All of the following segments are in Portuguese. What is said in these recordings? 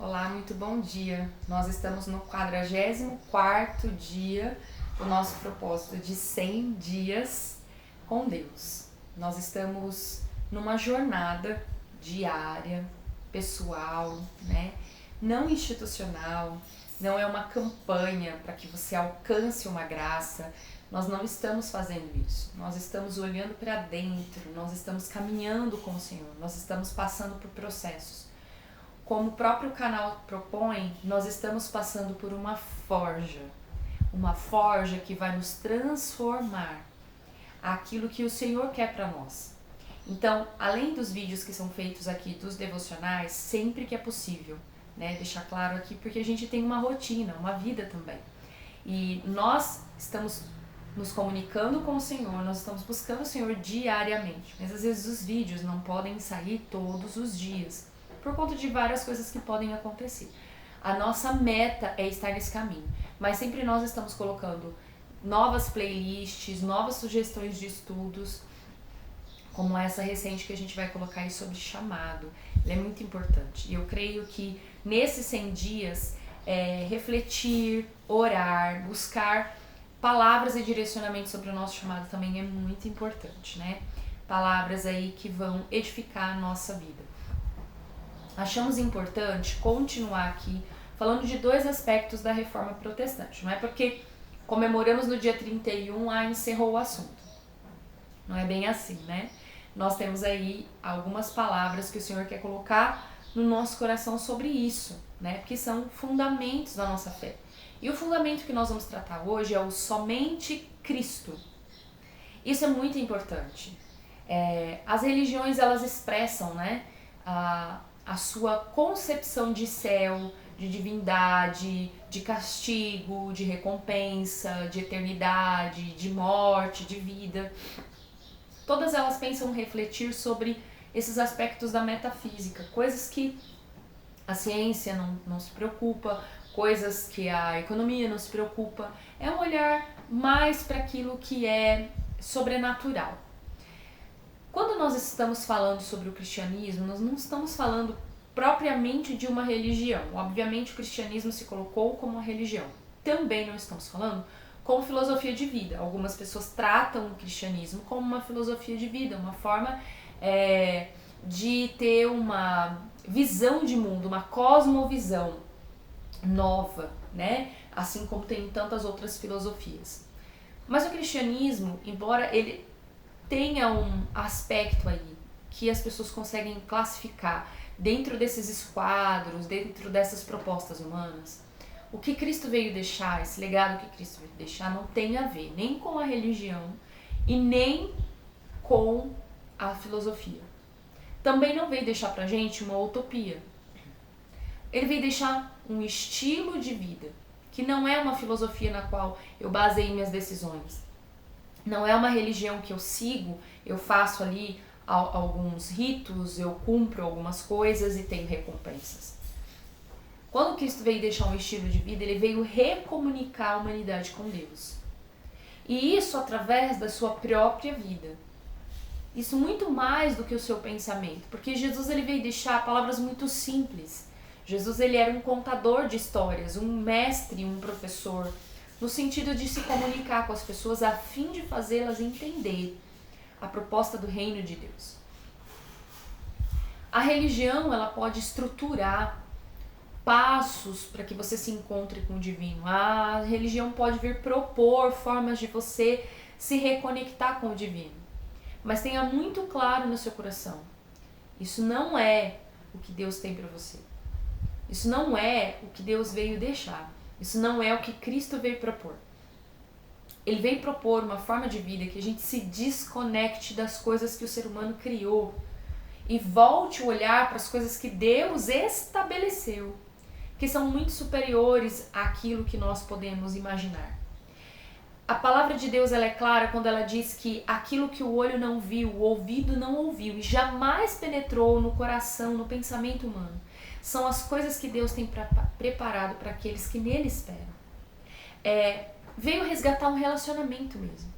Olá, muito bom dia. Nós estamos no 44º dia do nosso propósito de 100 dias com Deus. Nós estamos numa jornada diária, pessoal, né? Não institucional, não é uma campanha para que você alcance uma graça. Nós não estamos fazendo isso. Nós estamos olhando para dentro, nós estamos caminhando com o Senhor, nós estamos passando por processos. Como o próprio canal propõe, nós estamos passando por uma forja que vai nos transformar aquilo que o Senhor quer para nós. Então, além dos vídeos que são feitos aqui, dos devocionais, sempre que é possível, né, deixar claro aqui, porque a gente tem uma rotina, uma vida também. E nós estamos nos comunicando com o Senhor, nós estamos buscando o Senhor diariamente, mas às vezes os vídeos não podem sair todos os dias, por conta de várias coisas que podem acontecer. A nossa meta é estar nesse caminho, mas sempre nós estamos colocando novas playlists, novas sugestões de estudos, como essa recente que a gente vai colocar aí sobre chamado. Ele é muito importante. E eu creio que nesses 100 dias, refletir, orar, buscar palavras e direcionamento sobre o nosso chamado também é muito importante, né? Palavras aí que vão edificar a nossa vida. Achamos importante continuar aqui falando de dois aspectos da reforma protestante. Não é porque comemoramos no dia 31, encerrou o assunto. Não é bem assim, né? Nós temos aí algumas palavras que o Senhor quer colocar no nosso coração sobre isso, né? Porque são fundamentos da nossa fé. E o fundamento que nós vamos tratar hoje é o somente Cristo. Isso é muito importante. As religiões, elas expressam, né, a sua concepção de céu, de divindade, de castigo, de recompensa, de eternidade, de morte, de vida. Todas elas pensam refletir sobre esses aspectos da metafísica, coisas que a ciência não se preocupa, coisas que a economia não se preocupa. É um olhar mais para aquilo que é sobrenatural. Quando nós estamos falando sobre o cristianismo, nós não estamos falando propriamente de uma religião. Obviamente o cristianismo se colocou como uma religião. Também não estamos falando como filosofia de vida. Algumas pessoas tratam o cristianismo como uma filosofia de vida, uma forma de ter uma visão de mundo, uma cosmovisão nova, né? Assim como tem tantas outras filosofias. Mas o cristianismo, embora ele tenha um aspecto aí que as pessoas conseguem classificar dentro desses esquadros, dentro dessas propostas humanas, o que Cristo veio deixar, esse legado que Cristo veio deixar, não tem a ver nem com a religião e nem com a filosofia. Também não veio deixar pra gente uma utopia. Ele veio deixar um estilo de vida, que não é uma filosofia na qual eu baseio minhas decisões. Não é uma religião que eu sigo, eu faço ali alguns ritos, eu cumpro algumas coisas e tenho recompensas. Quando Cristo veio deixar um estilo de vida, ele veio recomunicar a humanidade com Deus. E isso através da sua própria vida. Isso muito mais do que o seu pensamento, porque Jesus ele veio deixar palavras muito simples. Jesus ele era um contador de histórias, um mestre, um professor, no sentido de se comunicar com as pessoas a fim de fazê-las entender a proposta do reino de Deus. A religião ela pode estruturar passos para que você se encontre com o divino. A religião pode vir propor formas de você se reconectar com o divino. Mas tenha muito claro no seu coração, isso não é o que Deus tem para você. Isso não é o que Deus veio deixar. Isso não é o que Cristo veio propor. Ele veio propor uma forma de vida que a gente se desconecte das coisas que o ser humano criou e volte o olhar para as coisas que Deus estabeleceu, que são muito superiores àquilo que nós podemos imaginar. A palavra de Deus ela é clara quando ela diz que aquilo que o olho não viu, o ouvido não ouviu e jamais penetrou no coração, no pensamento humano, são as coisas que Deus tem preparado para aqueles que nele esperam. Veio resgatar um relacionamento mesmo,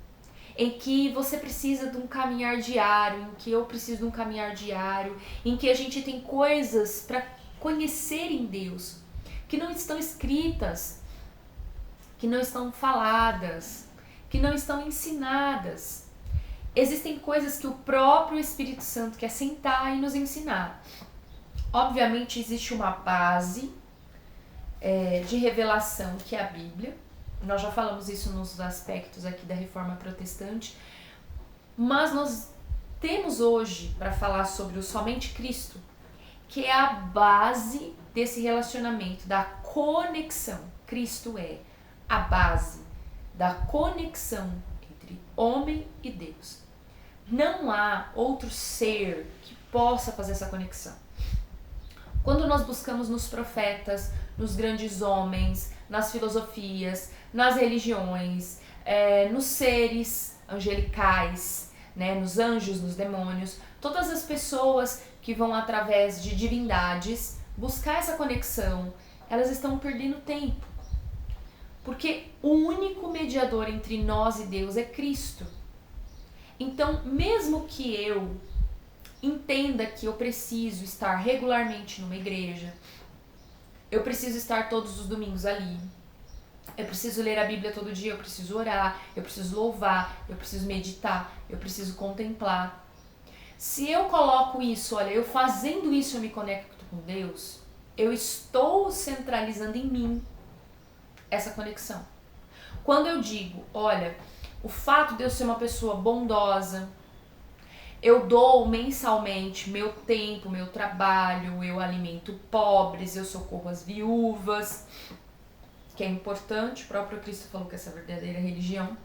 em que você precisa de um caminhar diário, em que eu preciso de um caminhar diário, em que a gente tem coisas para conhecerem Deus, que não estão escritas, que não estão faladas, que não estão ensinadas. Existem coisas que o próprio Espírito Santo quer sentar e nos ensinar. Obviamente existe uma base de revelação, que é a Bíblia. Nós já falamos isso nos aspectos aqui da Reforma Protestante. Mas nós temos hoje para falar sobre o somente Cristo, que é a base desse relacionamento, da conexão. Cristo é a base da conexão entre homem e Deus. Não há outro ser que possa fazer essa conexão. Quando nós buscamos nos profetas, nos grandes homens, nas filosofias, nas religiões, nos seres angelicais, né, nos anjos, nos demônios, todas as pessoas que vão através de divindades buscar essa conexão, elas estão perdendo tempo. Porque o único mediador entre nós e Deus é Cristo. Então, mesmo que eu entenda que eu preciso estar regularmente numa igreja, eu preciso estar todos os domingos ali, eu preciso ler a Bíblia todo dia, eu preciso orar, eu preciso louvar, eu preciso meditar, eu preciso contemplar. Se eu coloco isso, olha, eu fazendo isso eu me conecto com Deus, eu estou centralizando em mim essa conexão. Quando eu digo, olha, o fato de eu ser uma pessoa bondosa, eu dou mensalmente meu tempo, meu trabalho, eu alimento pobres, eu socorro as viúvas, que é importante, o próprio Cristo falou que essa é a verdadeira religião,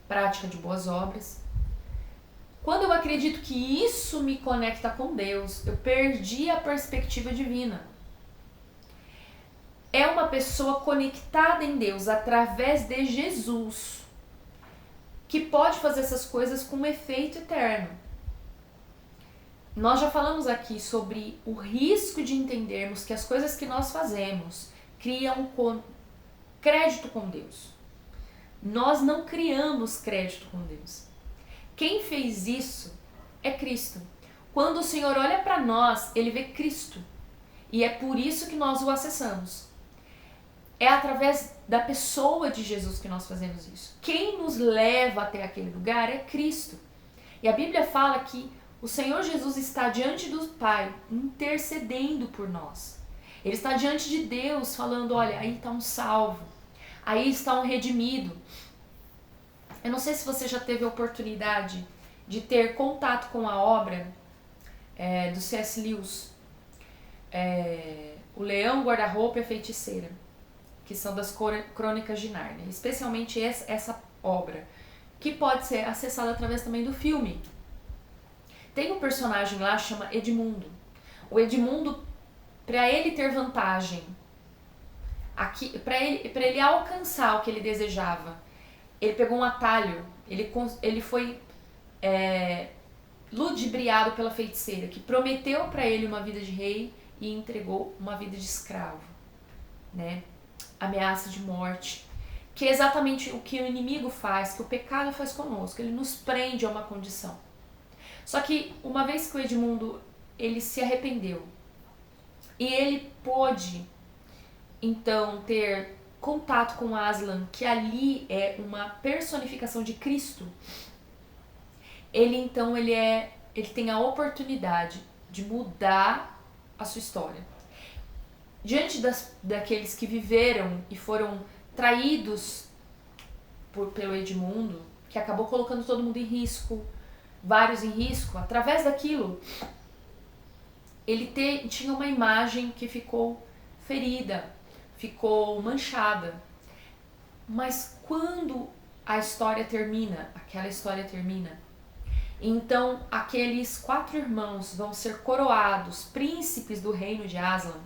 prática de boas obras. Quando eu acredito que isso me conecta com Deus, eu perdi a perspectiva divina. É uma pessoa conectada em Deus através de Jesus, que pode fazer essas coisas com um efeito eterno. Nós já falamos aqui sobre o risco de entendermos que as coisas que nós fazemos criam crédito com Deus. Nós não criamos crédito com Deus. Quem fez isso é Cristo. Quando o Senhor olha para nós, Ele vê Cristo. E é por isso que nós o acessamos. É através da pessoa de Jesus que nós fazemos isso. Quem nos leva até aquele lugar é Cristo. E a Bíblia fala que o Senhor Jesus está diante do Pai, intercedendo por nós. Ele está diante de Deus, falando, olha, aí está um salvo, aí está um redimido. Eu não sei se você já teve a oportunidade de ter contato com a obra do C.S. Lewis, O Leão, Guarda-Roupa e a Feiticeira, que são das Crônicas de Nárnia, especialmente essa obra, que pode ser acessada através também do filme. Tem um personagem lá que chama Edmundo. O Edmundo, para ele ter vantagem, para ele alcançar o que ele desejava, ele pegou um atalho, ele foi ludibriado pela feiticeira, que prometeu para ele uma vida de rei e entregou uma vida de escravo, né? Ameaça de morte, que é exatamente o que o inimigo faz, que o pecado faz conosco, ele nos prende a uma condição. Só que uma vez que o Edmundo ele se arrependeu e ele pôde então ter contato com Aslan, que ali é uma personificação de Cristo, ele tem a oportunidade de mudar a sua história. Diante daqueles que viveram e foram traídos pelo Edmundo, que acabou colocando todo mundo em risco, vários em risco, através daquilo, ele tinha uma imagem que ficou ferida, ficou manchada. Mas quando aquela história termina, então aqueles 4 irmãos vão ser coroados, príncipes do reino de Aslan,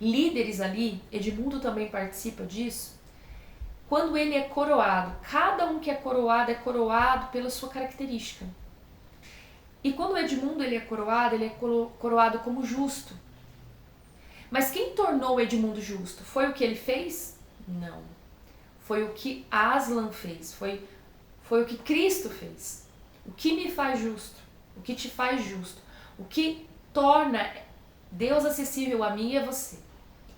líderes ali, Edmundo também participa disso. Quando ele é coroado, cada um que é coroado pela sua característica. E quando o Edmundo ele é coroado como justo. Mas quem tornou o Edmundo justo? Foi o que ele fez? Não. Foi o que Aslan fez, foi o que Cristo fez. O que me faz justo? O que te faz justo? O que torna Deus acessível a mim e a você,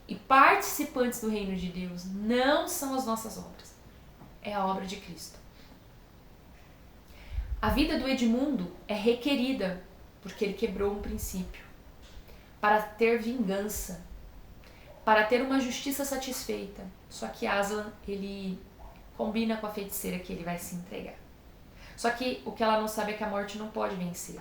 e participantes do reino de Deus, não são as nossas obras, é a obra de Cristo. A vida do Edmundo é requerida porque ele quebrou um princípio, para ter vingança, para ter uma justiça satisfeita. Só que Aslan, ele combina com a feiticeira que ele vai se entregar. Só que o que ela não sabe é que a morte não pode vencer.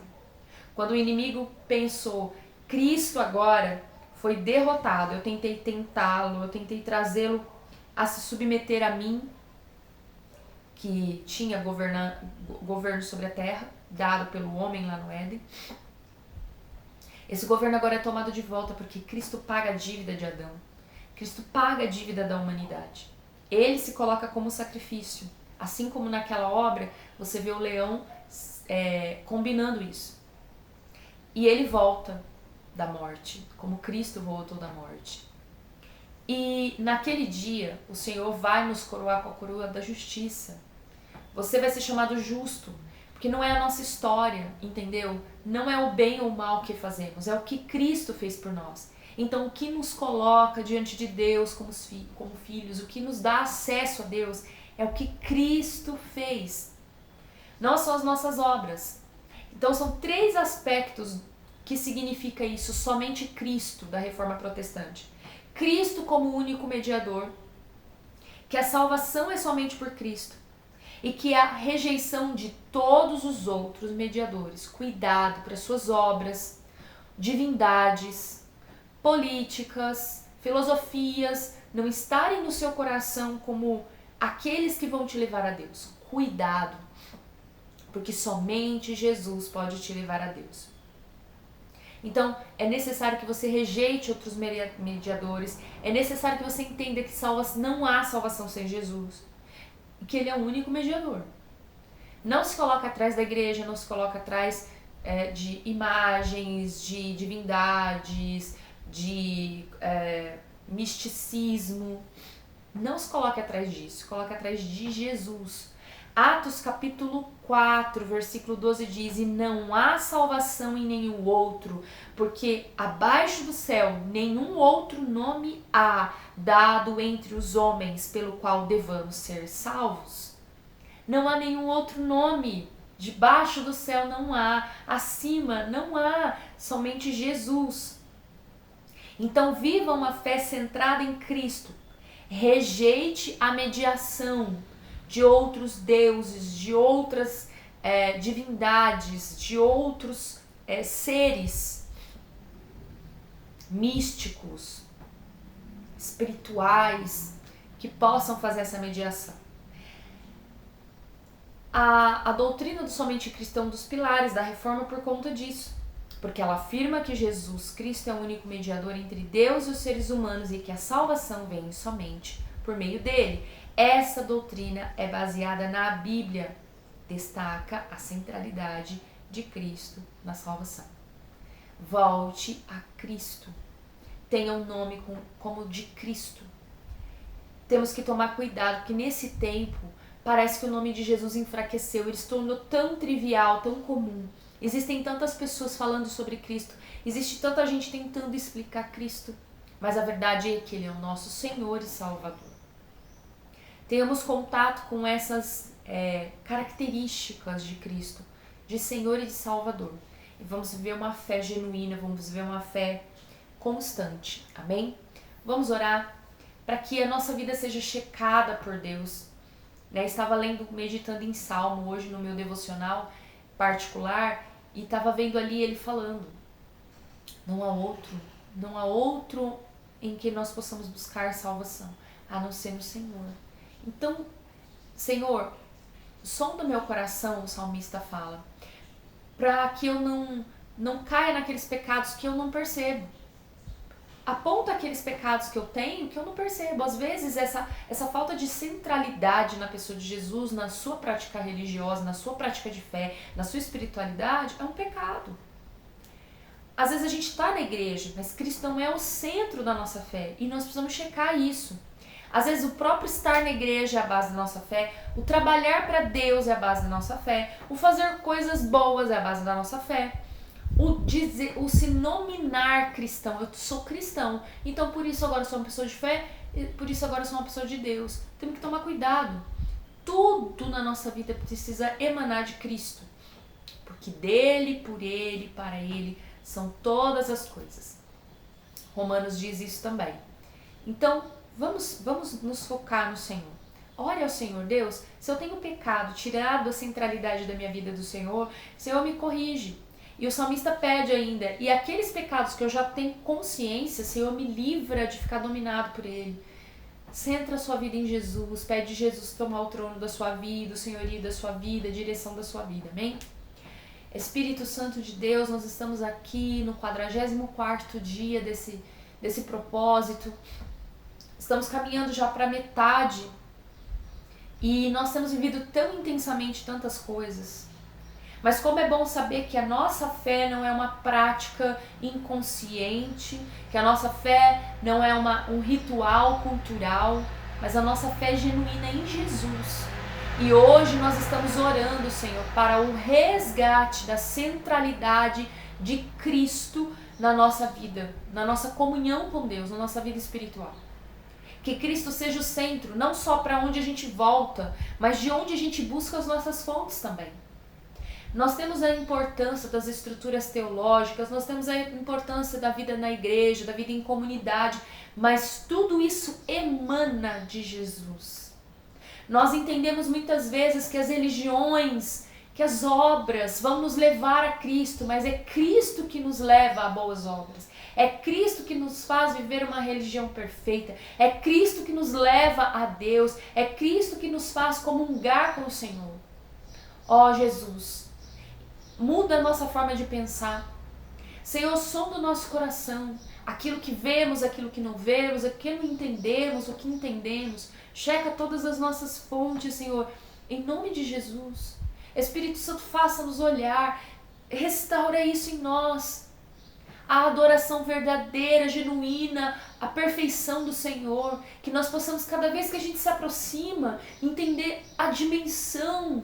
Quando o inimigo pensou, Cristo agora foi derrotado, eu tentei tentá-lo, eu tentei trazê-lo a se submeter a mim, que tinha governo sobre a terra, dado pelo homem lá no Éden. Esse governo agora é tomado de volta porque Cristo paga a dívida de Adão. Cristo paga a dívida da humanidade. Ele se coloca como sacrifício. Assim como naquela obra, você vê o leão combinando isso. E ele volta da morte, como Cristo voltou da morte. E naquele dia, o Senhor vai nos coroar com a coroa da justiça. Você vai ser chamado justo, porque não é a nossa história, entendeu? Não é o bem ou o mal que fazemos, é o que Cristo fez por nós. Então, o que nos coloca diante de Deus como filhos, o que nos dá acesso a Deus, é o que Cristo fez. Não são as nossas obras. Então, são 3 aspectos que significa isso, somente Cristo, da Reforma Protestante. Cristo como único mediador, que a salvação é somente por Cristo, e que a rejeição de todos os outros mediadores, cuidado para suas obras, divindades, políticas, filosofias, não estarem no seu coração como aqueles que vão te levar a Deus. Cuidado, porque somente Jesus pode te levar a Deus. Então, é necessário que você rejeite outros mediadores, é necessário que você entenda que não há salvação sem Jesus, e que Ele é o único mediador. Não se coloca atrás da igreja, não se coloca atrás de imagens, de divindades, de misticismo. Não se coloque atrás disso, se coloque atrás de Jesus. Atos capítulo 4, versículo 12 diz: e não há salvação em nenhum outro, porque abaixo do céu nenhum outro nome há dado entre os homens pelo qual devamos ser salvos. Não há nenhum outro nome, debaixo do céu não há, acima não há, somente Jesus. Então viva uma fé centrada em Cristo, rejeite a mediação de outros deuses, de outras divindades, de outros seres místicos, espirituais, que possam fazer essa mediação. A doutrina do somente Cristo é um dos pilares da reforma por conta disso, porque ela afirma que Jesus Cristo é o único mediador entre Deus e os seres humanos e que a salvação vem somente por meio dele. Essa doutrina é baseada na Bíblia, destaca a centralidade de Cristo na salvação. Volte a Cristo, tenha um nome como de Cristo. Temos que tomar cuidado, porque nesse tempo parece que o nome de Jesus enfraqueceu, ele se tornou tão trivial, tão comum. Existem tantas pessoas falando sobre Cristo, existe tanta gente tentando explicar Cristo, mas a verdade é que Ele é o nosso Senhor e Salvador. Tenhamos contato com essas características de Cristo, de Senhor e de Salvador. E vamos viver uma fé genuína, vamos viver uma fé constante. Amém? Vamos orar para que a nossa vida seja checada por Deus. Estava meditando em Salmo hoje no meu devocional particular e estava vendo ali ele falando: não há outro em que nós possamos buscar salvação, a não ser no Senhor. Então, Senhor, sonda meu coração, o salmista fala, para que eu não caia naqueles pecados que eu não percebo. Aponta aqueles pecados que eu tenho que eu não percebo. Às vezes essa falta de centralidade na pessoa de Jesus, na sua prática religiosa, na sua prática de fé, na sua espiritualidade, é um pecado. Às vezes a gente está na igreja, mas Cristo não é o centro da nossa fé e nós precisamos checar isso. Às vezes o próprio estar na igreja é a base da nossa fé, o trabalhar para Deus é a base da nossa fé, o fazer coisas boas é a base da nossa fé, o se nominar cristão. Eu sou cristão, então por isso agora eu sou uma pessoa de fé, por isso agora eu sou uma pessoa de Deus. Temos que tomar cuidado. Tudo na nossa vida precisa emanar de Cristo, porque dele, por ele, para ele são todas as coisas. Romanos diz isso também. Então, vamos nos focar no Senhor. Ore ao Senhor, Deus, se eu tenho pecado, tirado a centralidade da minha vida do Senhor, Senhor, me corrige. E o salmista pede ainda, e aqueles pecados que eu já tenho consciência, Senhor, me livra de ficar dominado por ele. Centra a sua vida em Jesus, pede Jesus tomar o trono da sua vida, o senhorio da sua vida, a direção da sua vida, amém? Espírito Santo de Deus, nós estamos aqui no 44º dia desse propósito. Estamos caminhando já para metade e nós temos vivido tão intensamente tantas coisas. Mas como é bom saber que a nossa fé não é uma prática inconsciente, que a nossa fé não é um ritual cultural, mas a nossa fé é genuína em Jesus. E hoje nós estamos orando, Senhor, para o resgate da centralidade de Cristo na nossa vida, na nossa comunhão com Deus, na nossa vida espiritual. Que Cristo seja o centro, não só para onde a gente volta, mas de onde a gente busca as nossas fontes também. Nós temos a importância das estruturas teológicas, nós temos a importância da vida na igreja, da vida em comunidade, mas tudo isso emana de Jesus. Nós entendemos muitas vezes que as religiões, que as obras vão nos levar a Cristo, mas é Cristo que nos leva a boas obras. É Cristo que nos faz viver uma religião perfeita. É Cristo que nos leva a Deus. É Cristo que nos faz comungar com o Senhor. Ó Jesus, muda a nossa forma de pensar. Senhor, sonda o nosso coração. Aquilo que vemos, aquilo que não vemos, aquilo que entendemos, o que entendemos. Checa todas as nossas fontes, Senhor, em nome de Jesus. Espírito Santo, faça-nos olhar, restaura isso em nós. A adoração verdadeira, genuína, a perfeição do Senhor. Que nós possamos, cada vez que a gente se aproxima, entender a dimensão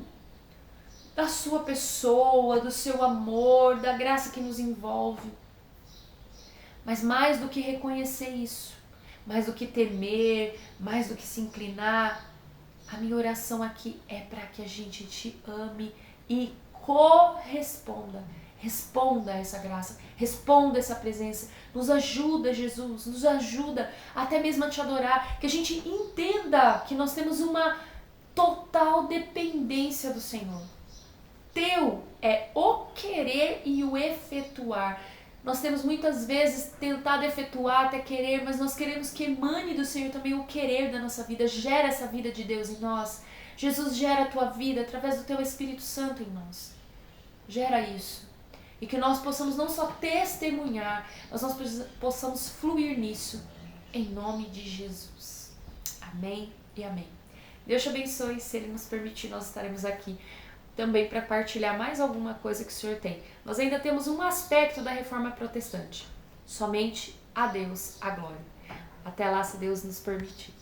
da sua pessoa, do seu amor, da graça que nos envolve. Mas mais do que reconhecer isso, mais do que temer, mais do que se inclinar, a minha oração aqui é para que a gente te ame e corresponda. Responda a essa graça, responda a essa presença. Nos ajuda, Jesus, nos ajuda até mesmo a te adorar. Que a gente entenda que nós temos uma total dependência do Senhor. Teu é o querer e o efetuar. Nós temos muitas vezes tentado efetuar até querer, mas nós queremos que emane do Senhor também o querer da nossa vida. Gera essa vida de Deus em nós. Jesus, gera a tua vida através do teu Espírito Santo em nós. Gera isso. E que nós possamos não só testemunhar, mas nós possamos fluir nisso. Em nome de Jesus. Amém e amém. Deus te abençoe. Se Ele nos permitir, nós estaremos aqui também para partilhar mais alguma coisa que o Senhor tem. Nós ainda temos um aspecto da reforma protestante. Somente a Deus a glória. Até lá, se Deus nos permitir.